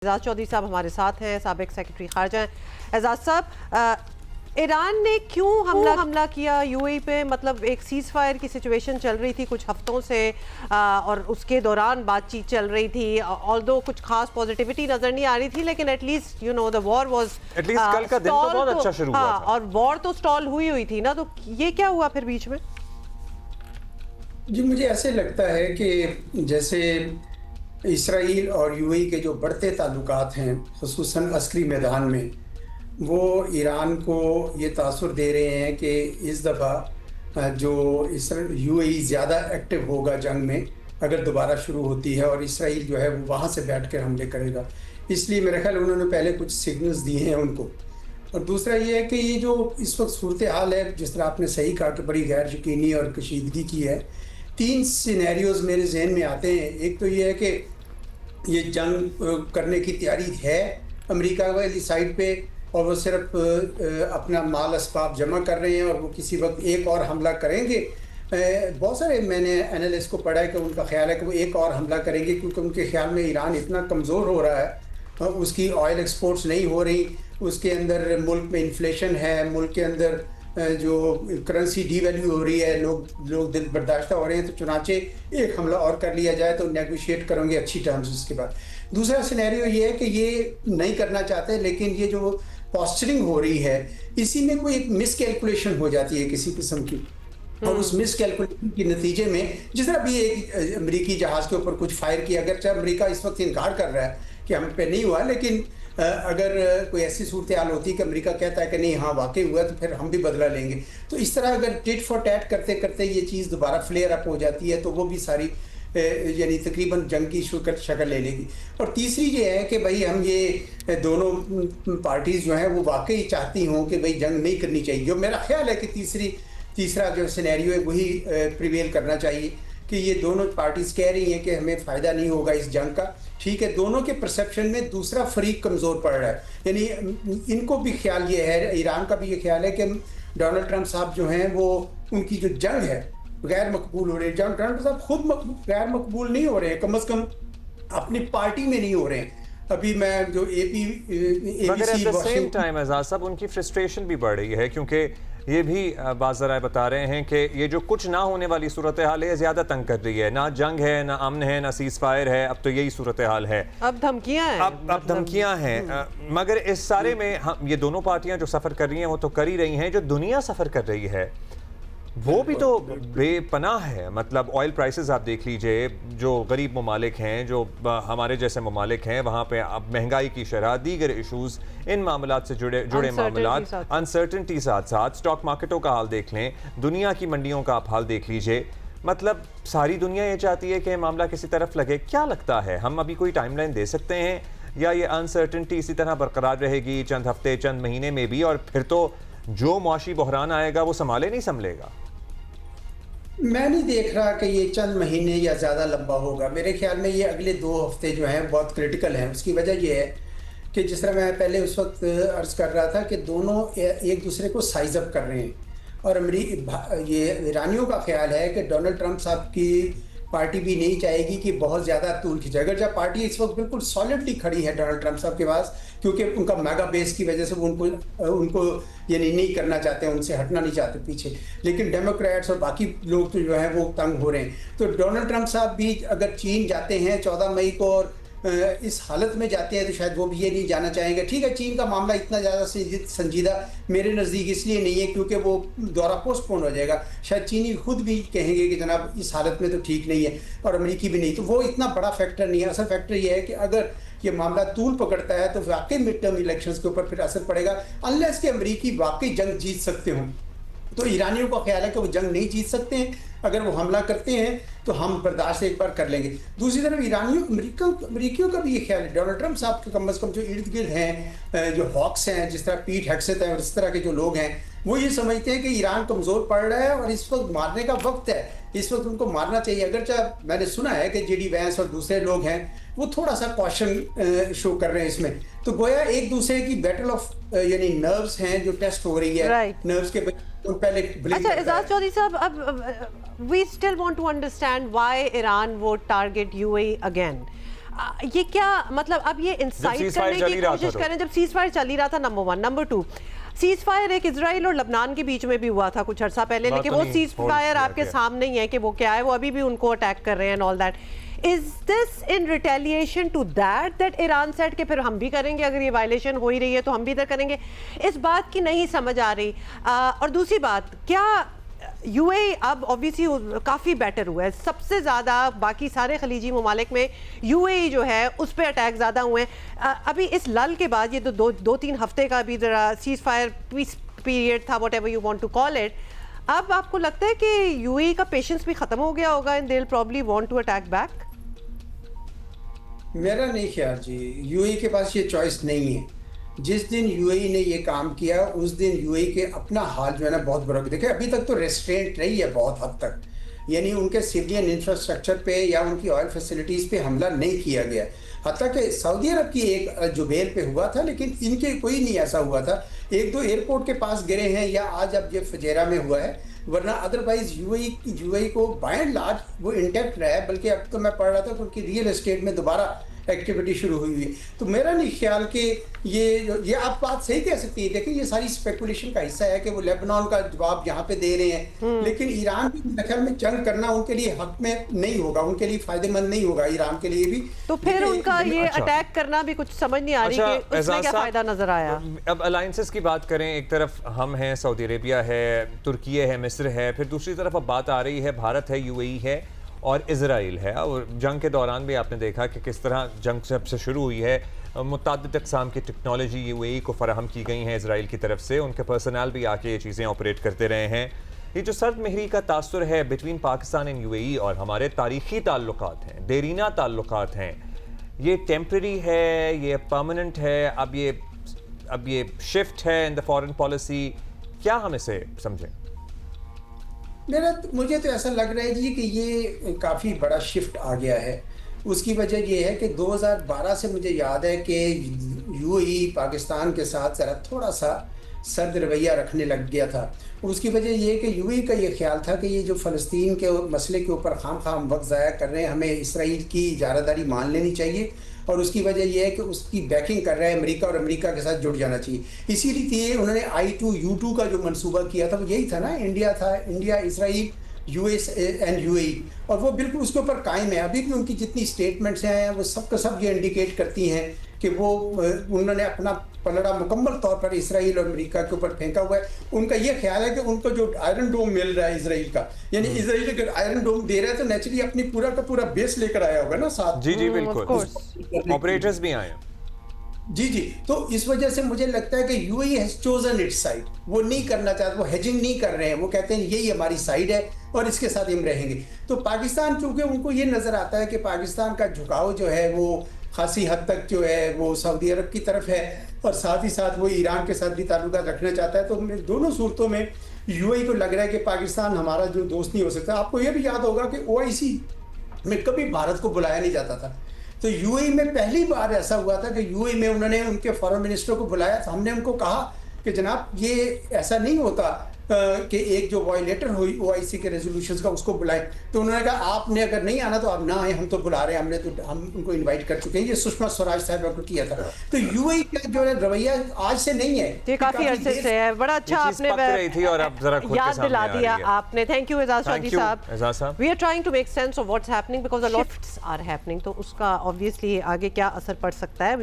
एजाज चौधरी साहब हमारे साथ हैं, साबिक सेक्रेटरी खारजा हैं। एजाज साहब, ईरान ने क्यों हमला किया यूएई पे? मतलब एक सीज फायर की सिचुएशन चल रही थी कुछ हफ्तों से और उसके दौरान बातचीत चल रही थी। ऑल्दो कुछ खास पॉजिटिविटी नजर नहीं आ रही थी, लेकिन at least you know the war was at least कल का दिन तो बहुत अच्छा शुरू हुआ था। और वॉर तो स्टॉल हुई थी ना, तो ये क्या हुआ फिर बीच में? जी, मुझे ऐसे लगता है कि जैसे इसराइल और यूएई के जो बढ़ते ताल्लुकात हैं, खुसूसन अस्करी मैदान में, वो ईरान को ये तासुर दे रहे हैं कि इस दफ़ा जो यूएई ज़्यादा एक्टिव होगा जंग में अगर दोबारा शुरू होती है, और इसराइल जो है वो वहाँ से बैठ कर हमले करेगा। इसलिए मेरे ख्याल उन्होंने पहले कुछ सिग्नल्स दिए हैं उनको। और दूसरा ये है कि ये जो इस वक्त सूरत हाल है, जिस तरह आपने सही कहा कि बड़ी गैर यकीनी और कशीदगी की है, 3 सिनेरियोज मेरे जहन में आते हैं। एक तो ये है कि ये जंग करने की तैयारी है अमेरिका वाली साइड पे, और वो सिर्फ अपना माल असबाब जमा कर रहे हैं और वो किसी वक्त एक और हमला करेंगे। बहुत सारे मैंने एनालिस्ट को पढ़ा है कि उनका ख्याल है कि वो एक और हमला करेंगे, क्योंकि उनके ख्याल में ईरान इतना कमज़ोर हो रहा है, उसकी ऑयल एक्सपोर्ट्स नहीं हो रही, उसके अंदर मुल्क में इन्फ्लेशन है, मुल्क के अंदर जो करेंसी डीवैल्यू हो रही है, लोग दिल बर्दाश्त हो रहे हैं, तो चुनाचे एक हमला और कर लिया जाए तो नेगोशिएट करेंगे अच्छी टर्म्स उसके बाद। दूसरा सिनेरियो ये है कि ये नहीं करना चाहते, लेकिन ये जो पॉस्चरिंग हो रही है, इसी में कोई एक मिसकैलकुलेशन हो जाती है किसी किस्म की, और उस मिसकैलकुलेशन के नतीजे में जिस तरह भी एक अमेरिकी जहाज़ के ऊपर कुछ फायर किया, अगरचे अमेरिका इस वक्त इनकार कर रहा है कि हम पे नहीं हुआ, लेकिन अगर कोई ऐसी सूरत हाल होती है कि अमेरिका कहता है कि नहीं हाँ वाकई हुआ, तो फिर हम भी बदला लेंगे। तो इस तरह अगर टिट फॉर टैट करते करते ये चीज़ दोबारा फ्लेयर अप हो जाती है, तो वो भी सारी यानी तकरीबन जंग की शक्ल ले लेगी। और तीसरी ये है कि भाई हम ये दोनों पार्टीज़ जो हैं वो वाकई चाहती हों कि भाई जंग नहीं करनी चाहिए। जो मेरा ख्याल है कि तीसरा जो सिनेरियो है वही प्रिवेल करना चाहिए, कि ये दोनों पार्टीज़ कह रही हैं कि हमें फ़ायदा नहीं होगा इस जंग का। ठीक है, दोनों के परसेप्शन में दूसरा फरीक कमज़ोर पड़ रहा है, यानी इनको भी ख्याल ये है, ईरान का भी ये ख्याल है कि डोनाल्ड ट्रंप साहब जो हैं वो उनकी जो जंग है गैर मकबूल हो रही है। ट्रंप साहब खुद गैर मकबूल नहीं हो रहे हैं, कम अज़ कम अपनी पार्टी में नहीं हो रहे हैं। अभी मैं जो सेम टाइम एजाज साहब उनकी फ्रस्ट्रेशन भी बढ़ रही है, क्योंकि ये भी बाज़राए बता रहे हैं कि ये जो कुछ ना होने वाली सूरत हाल है ज़्यादा तंग कर रही है। ना जंग है, ना अमन है, ना सीज फायर है, अब तो यही सूरत हाल है। अब धमकियां हैं, अब धमकियां हैं। मगर इस सारे में हम ये दोनों पार्टियां जो सफ़र कर रही हैं वो तो कर ही रही हैं, जो दुनिया सफ़र कर रही है वो भी तो बेपनाह है। मतलब ऑयल प्राइसेस आप देख लीजिए, जो गरीब ममालिक हैं, जो हमारे जैसे ममालिक हैं, वहाँ पे अब महंगाई की शरह, दीगर इशूज़, इन मामलात से जुड़े मामलात, अनसर्टनिटी साथ साथ स्टॉक मार्केटों का हाल देख लें, दुनिया की मंडियों का आप हाल देख लीजिए। मतलब सारी दुनिया ये चाहती है कि मामला किसी तरफ लगे। क्या लगता है, हम अभी कोई टाइमलाइन दे सकते हैं, या ये अनसर्टनिटी इसी तरह बरकरार रहेगी चंद हफ्ते चंद महीने में भी, और फिर तो जो मुआशी बहरान आएगा वो संभाले नहीं संभलेगा? मैं नहीं देख रहा कि ये चंद महीने या ज़्यादा लंबा होगा। मेरे ख्याल में ये अगले 2 हफ्ते जो हैं बहुत क्रिटिकल हैं। उसकी वजह ये है कि जिस तरह मैं पहले उस वक्त अर्ज़ कर रहा था कि दोनों एक दूसरे को साइज अप कर रहे हैं, और ये ईरानियों का ख्याल है कि डोनाल्ड ट्रंप साहब की पार्टी भी नहीं चाहेगी कि बहुत ज़्यादा तूल खिंचे। अगर जब पार्टी इस वक्त बिल्कुल सॉलिडली खड़ी है डोनाल्ड ट्रंप साहब के पास, क्योंकि उनका मेगा बेस की वजह से वो उनको यानी नहीं करना चाहते, उनसे हटना नहीं चाहते पीछे, लेकिन डेमोक्रेट्स और बाकी लोग तो जो हैं वो तंग हो रहे हैं। तो डोनाल्ड ट्रंप साहब भी अगर चीन जाते हैं 14 मई को और इस हालत में जाते हैं, तो शायद वो भी ये नहीं जाना चाहेंगे। ठीक है, चीन का मामला इतना ज़्यादा संजीदा मेरे नज़दीक इसलिए नहीं है क्योंकि वो दौरा पोस्टपोन हो जाएगा। शायद चीनी खुद भी कहेंगे कि जनाब इस हालत में तो ठीक नहीं है, और अमेरिकी भी नहीं, तो वो इतना बड़ा फैक्टर नहीं है। असल फैक्टर ये है कि अगर ये मामला तूल पकड़ता है तो वाकई मिड टर्म इलेक्शंस के ऊपर फिर असर पड़ेगा, अनलेस कि अमेरिकी वाकई जंग जीत सकते हों। तो ईरानियों का ख्याल है कि वो जंग नहीं जीत सकते हैं, अगर वो हमला करते हैं तो हम बर्दाश्त एक बार कर लेंगे। दूसरी तरफ अमेरिकियों का भी ये ख्याल है, डोनाल्ड ट्रंप साहब के कम अज़ कम जो इर्द गिर्द हैं, जो हॉक्स हैं, जिस तरह पीट हेग्सेट हैं और इस तरह के जो लोग हैं, वो ये समझते हैं कि ईरान कमज़ोर पड़ रहा है और इस वक्त मारने का वक्त है, इस वक्त उनको मारना चाहिए। अगरचे मैंने सुना है कि जेडी वैंस और दूसरे लोग हैं वो थोड़ा सा कॉशन शो कर रहे हैं इसमें, तो गोया एक दूसरे की बैटल ऑफ यानी नर्व्स हैं जो टेस्ट हो रही है, नर्व्स के पहले। अच्छा एजाज चौधरी साहब, अब we still want to understand why Iran would target UAE again. یہ کیا مطلب اب یہ انسائٹ کرنے کی کوشش کریں جب سیز فائر چل ہی رہا تھا، نمبر 1. نمبر 2، سیز فائر ایک اسرائیل اور لبنان کے بیچ میں بھی ہوا تھا کچھ عرصہ پہلے، لیکن وہ سیز فائر آپ کے سامنے ہی ہے کہ وہ کیا ہے، وہ ابھی بھی ان کو اٹیک کر رہے ہیں all that. Is this in retaliation to that Iran said کہ پھر ہم بھی کریں گے، اگر یہ وائلیشن ہو ہی رہی ہے تو ہم بھی ادھر کریں گے؟ اس بات کی نہیں سمجھ آ رہی. اور دوسری بات، کیا یو اے اب اوبیسلی کافی بیٹر ہوا ہے، سب سے زیادہ باقی سارے خلیجی ممالک میں یو اے جو ہے اس پہ اٹیک زیادہ ہوئے ہیں. ابھی اس لل کے بعد یہ تو 2-3 ہفتے کا بھی ذرا سیز فائر پیس پیریڈ تھا، whatever you want to call it, اب آپ کو لگتا ہے کہ یو اے کا پیشنس بھی ختم ہو گیا ہوگا and they'll probably want to attack back؟ میرا نہیں خیال جی، یو اے کے پاس یہ چوائس نہیں ہے. جس دن یو اے نے یہ کام کیا اس دن یو اے کے اپنا حال جو ہے نا بہت برا. دیکھیں ابھی تک تو ریسٹرینٹ رہی ہے بہت حد تک، یعنی ان کے سویلین انفراسٹرکچر پہ یا ان کی آئل فیسلٹیز پہ حملہ نہیں کیا گیا. حتیٰ کہ سعودی عرب کی ایک جبیل پہ ہوا تھا، لیکن ان کے کوئی نہیں ایسا ہوا تھا. 1-2 ایئرپورٹ کے پاس گرے ہیں یا آج اب یہ فجیرہ میں ہوا ہے، ورنہ ادروائز یو اے کو بائی اینڈ لارج وہ انٹیکٹ رہا ہے. بلکہ اب تو میں پڑھ رہا تھا کہ ان کی ریئل اسٹیٹ میں دوبارہ ایکٹیویٹی شروع ہوئی ہے. تو میرا نہیں خیال کہ یہ آپ بات صحیح کہہ سکتی ہے. دیکھیں یہ ساری اسپیکولیشن کا حصہ ہے کہ وہ لیبنان کا جواب یہاں پہ دے رہے ہیں، لیکن ایران بھی میرے خیال میں جنگ کرنا ان کے لیے حق میں نہیں ہوگا، ان کے لیے فائدہ مند نہیں ہوگا ایران کے لیے بھی. تو پھر ان کا یہ اٹیک کرنا بھی کچھ سمجھ نہیں آ رہی کہ اس میں کیا فائدہ نظر آیا. اب الائنسز کی بات کریں، ایک طرف ہم ہیں، سعودی عربیہ ہے، ترکیہ ہے، مصر ہے، پھر دوسری طرف اب بات آ رہی ہے بھارت ہے، یو اے ای ہے اور اسرائیل ہے. اور جنگ کے دوران بھی آپ نے دیکھا کہ کس طرح جنگ جب سے شروع ہوئی ہے متعدد اقسام کی ٹیکنالوجی یو اے ای کو فراہم کی گئی ہیں اسرائیل کی طرف سے، ان کے پرسنل بھی آ کے یہ چیزیں آپریٹ کرتے رہے ہیں. یہ جو سرد مہری کا تاثر ہے between Pakistan and U A E اور ہمارے تاریخی تعلقات ہیں، دیرینہ تعلقات ہیں، یہ ٹیمپرری ہے، یہ پرماننٹ ہے، اب یہ شفٹ ہے ان دا فارن پالیسی، کیا ہم اسے سمجھیں؟ مجھے تو ایسا لگ رہا ہے جی کہ یہ کافی بڑا شفٹ آ گیا ہے. اس کی وجہ یہ ہے کہ 2012 سے مجھے یاد ہے کہ یو اے ای پاکستان کے ساتھ ذرا تھوڑا سا سرد رویہ رکھنے لگ گیا تھا. اس کی وجہ یہ کہ یو اے ای کا یہ خیال تھا کہ یہ جو فلسطین کے مسئلے کے اوپر خام خام وقت ضائع کر رہے ہیں، ہمیں اسرائیل کی اجارہ داری مان لینی چاہیے، اور اس کی وجہ یہ ہے کہ اس کی بیکنگ کر رہا ہے امریکہ، اور امریکہ کے ساتھ جڑ جانا چاہیے. اسی لیے انہوں نے I2U2 کا جو منصوبہ کیا تھا وہ یہی تھا نا، India Israel U S and U A E, اور وہ بالکل اس کے اوپر قائم ہے. ابھی بھی ان کی جتنی اسٹیٹمنٹس ہیں وہ سب کا سب یہ انڈیکیٹ کرتی ہیں کہ وہ انہوں نے اپنا پلڑا مکمل طور پر اسرائیل اور امریکہ کے اوپر پھینکا ہوا ہے. ان کا یہ خیال ہے کہ ان کو جو آئرن ڈوم مل رہا ہے اسرائیل کا، یعنی اسرائیل اگر آئرن ڈوم دے رہا ہے تو نیچرلی اپنی پورا کا پورا بیس لے کر آیا ہوگا نا ساتھ. جی بالکل، آپریٹرز بھی آئے ہیں. جی تو اس وجہ سے مجھے لگتا ہے کہ U A E has chosen its side. وہ نہیں کرنا چاہتے، وہ ہیجنگ نہیں کر رہے ہیں، وہ کہتے ہیں یہی ہماری سائڈ ہے اور اس کے ساتھ ہم رہیں گے. تو پاکستان چونکہ ان کو یہ نظر آتا ہے کہ پاکستان کا جھکاؤ جو ہے وہ خاصی حد تک جو ہے وہ سعودی عرب کی طرف ہے، اور ساتھ ہی ساتھ وہ ایران کے ساتھ بھی تعلقات رکھنا چاہتا ہے. تو دونوں صورتوں میں یو اے ای کو لگ رہا ہے کہ پاکستان ہمارا جو دوست نہیں ہو سکتا. آپ کو یہ بھی یاد ہوگا کہ OIC میں کبھی بھارت کو بلایا نہیں جاتا تھا. تو یو اے ای میں پہلی بار ایسا ہوا تھا کہ یو اے ای میں انہوں نے ان کے فارن منسٹر کو بلایا. تو ہم نے ان کو کہا کہ جناب یہ ایسا نہیں ہوتا کہ ایک جو وائلیٹر ہوئی OIC کے ریزولوشنز کا اس کو بلائیں. تو انہوں نے کہا آپ نے اگر نہیں آنا تو آپ نہ آئیں، ہم تو بلا رہے ہیں، ہم ان کو انوائٹ کر چکے ہیں. یہ سشما سوراج صاحبہ کو کیا تھا. تو یو اے ای کا جو ہے رویہ آج سے نہیں ہے، یہ کافی عرصے سے ہے. بڑا اچھا آپ نے یاد دلا دیا آپ نے. تھینک یو اعزاز چودھری صاحب. We are trying to make sense of what's happening because a lot of shifts are happening. تو اس کا obviously آگے کیا اثر پڑ سکتا ہے.